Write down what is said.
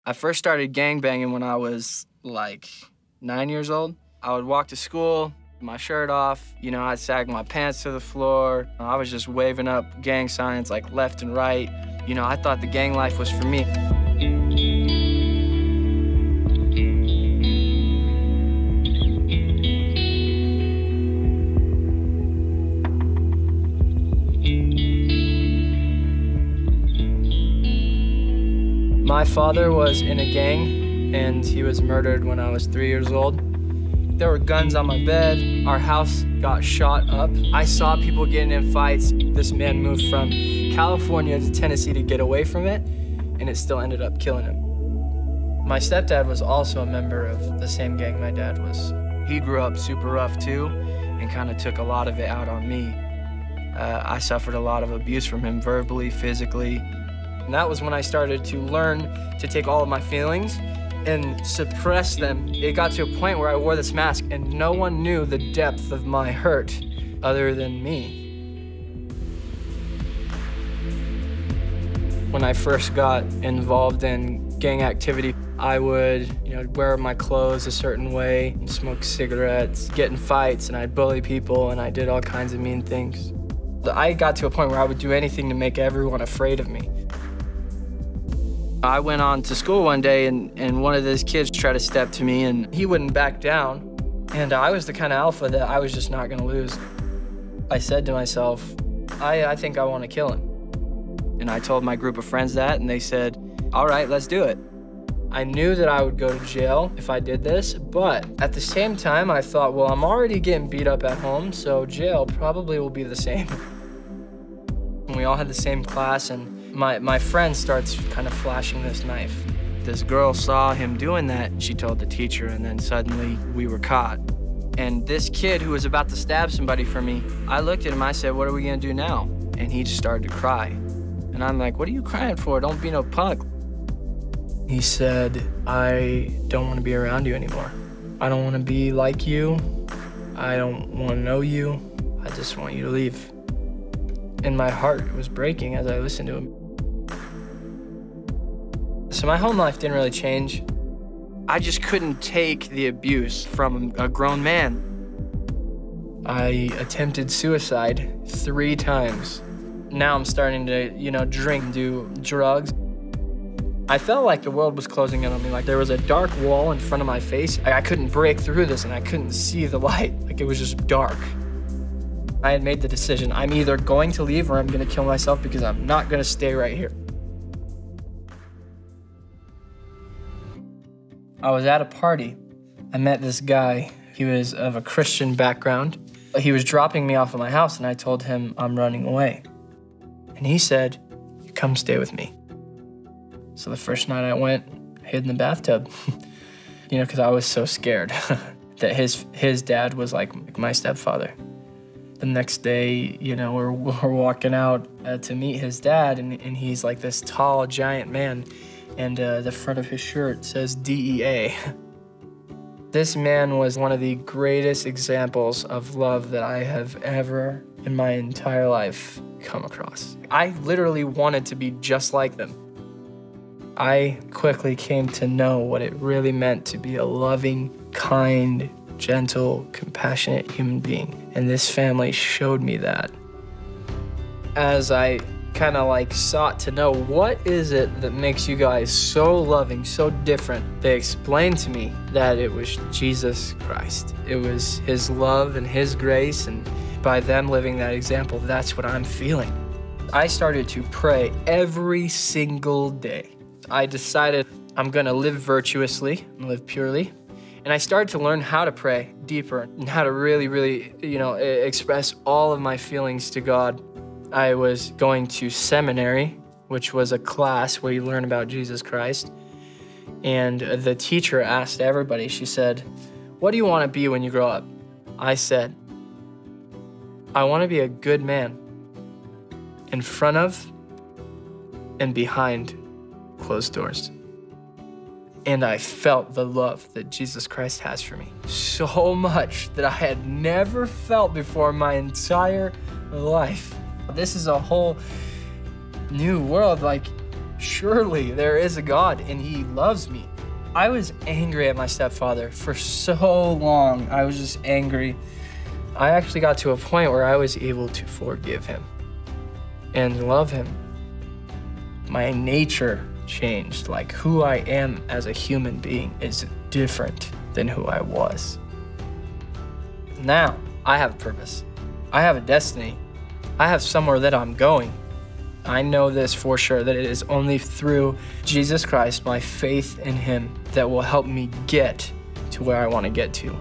I first started gangbanging when I was like 9 years old. I would walk to school, my shirt off, you know, I'd sag my pants to the floor. I was just waving up gang signs like left and right. You know, I thought the gang life was for me. My father was in a gang, and he was murdered when I was 3 years old. There were guns on my bed. Our house got shot up. I saw people getting in fights. This man moved from California to Tennessee to get away from it, and it still ended up killing him. My stepdad was also a member of the same gang my dad was. He grew up super rough too, and kind of took a lot of it out on me. I suffered a lot of abuse from him, verbally, physically. And that was when I started to learn to take all of my feelings and suppress them. It got to a point where I wore this mask and no one knew the depth of my hurt other than me. When I first got involved in gang activity, I would, wear my clothes a certain way, smoke cigarettes, get in fights, and I'd bully people, and I did all kinds of mean things. I got to a point where I would do anything to make everyone afraid of me. I went on to school one day, and one of those kids tried to step to me, and he wouldn't back down. And I was the kind of alpha that I was just not gonna lose. I said to myself, I think I want to kill him. And I told my group of friends that, and they said, all right, let's do it. I knew that I would go to jail if I did this, but at the same time, I thought, well, I'm already getting beat up at home, so jail probably will be the same. And we all had the same class, and my friend starts kind of flashing this knife. This girl saw him doing that, and she told the teacher, and then suddenly we were caught. And this kid who was about to stab somebody for me, I looked at him, I said, what are we gonna do now? And he just started to cry. And I'm like, what are you crying for? Don't be no punk. He said, I don't want to be around you anymore. I don't want to be like you. I don't want to know you. I just want you to leave. And my heart was breaking as I listened to him. So my home life didn't really change. I just couldn't take the abuse from a grown man. I attempted suicide 3 times. Now I'm starting to, drink, do drugs. I felt like the world was closing in on me, like there was a dark wall in front of my face. I couldn't break through this, and I couldn't see the light. Like, it was just dark. I had made the decision, I'm either going to leave or I'm gonna kill myself, because I'm not gonna stay right here. I was at a party. I met this guy. He was of a Christian background. He was dropping me off at my house, and I told him I'm running away. And he said, come stay with me. So the first night I went, I hid in the bathtub, because I was so scared that his dad was like my stepfather. The next day, we're walking out to meet his dad, and he's like this tall, giant man, and the front of his shirt says DEA. This man was one of the greatest examples of love that I have ever in my entire life come across. I literally wanted to be just like them. I quickly came to know what it really meant to be a loving, kind, gentle, compassionate human being. And this family showed me that. As I kind of sought to know, what is it that makes you guys so loving, so different? They explained to me that it was Jesus Christ. It was his love and his grace, and by them living that example, that's what I'm feeling. I started to pray every single day. I decided I'm gonna live virtuously and live purely. And I started to learn how to pray deeper and how to really, express all of my feelings to God. I was going to seminary, which was a class where you learn about Jesus Christ. And the teacher asked everybody, she said, what do you want to be when you grow up? I said, I want to be a good man in front of and behind closed doors. And I felt the love that Jesus Christ has for me so much that I had never felt before in my entire life. This is a whole new world. surely there is a God and he loves me. I was angry at my stepfather for so long. I was just angry. I actually got to a point where I was able to forgive him and love him. My nature changed. Like, who I am as a human being is different than who I was. Now, I have a purpose. I have a destiny. I have somewhere that I'm going. I know this for sure, that it is only through Jesus Christ, my faith in him, that will help me get to where I want to get to.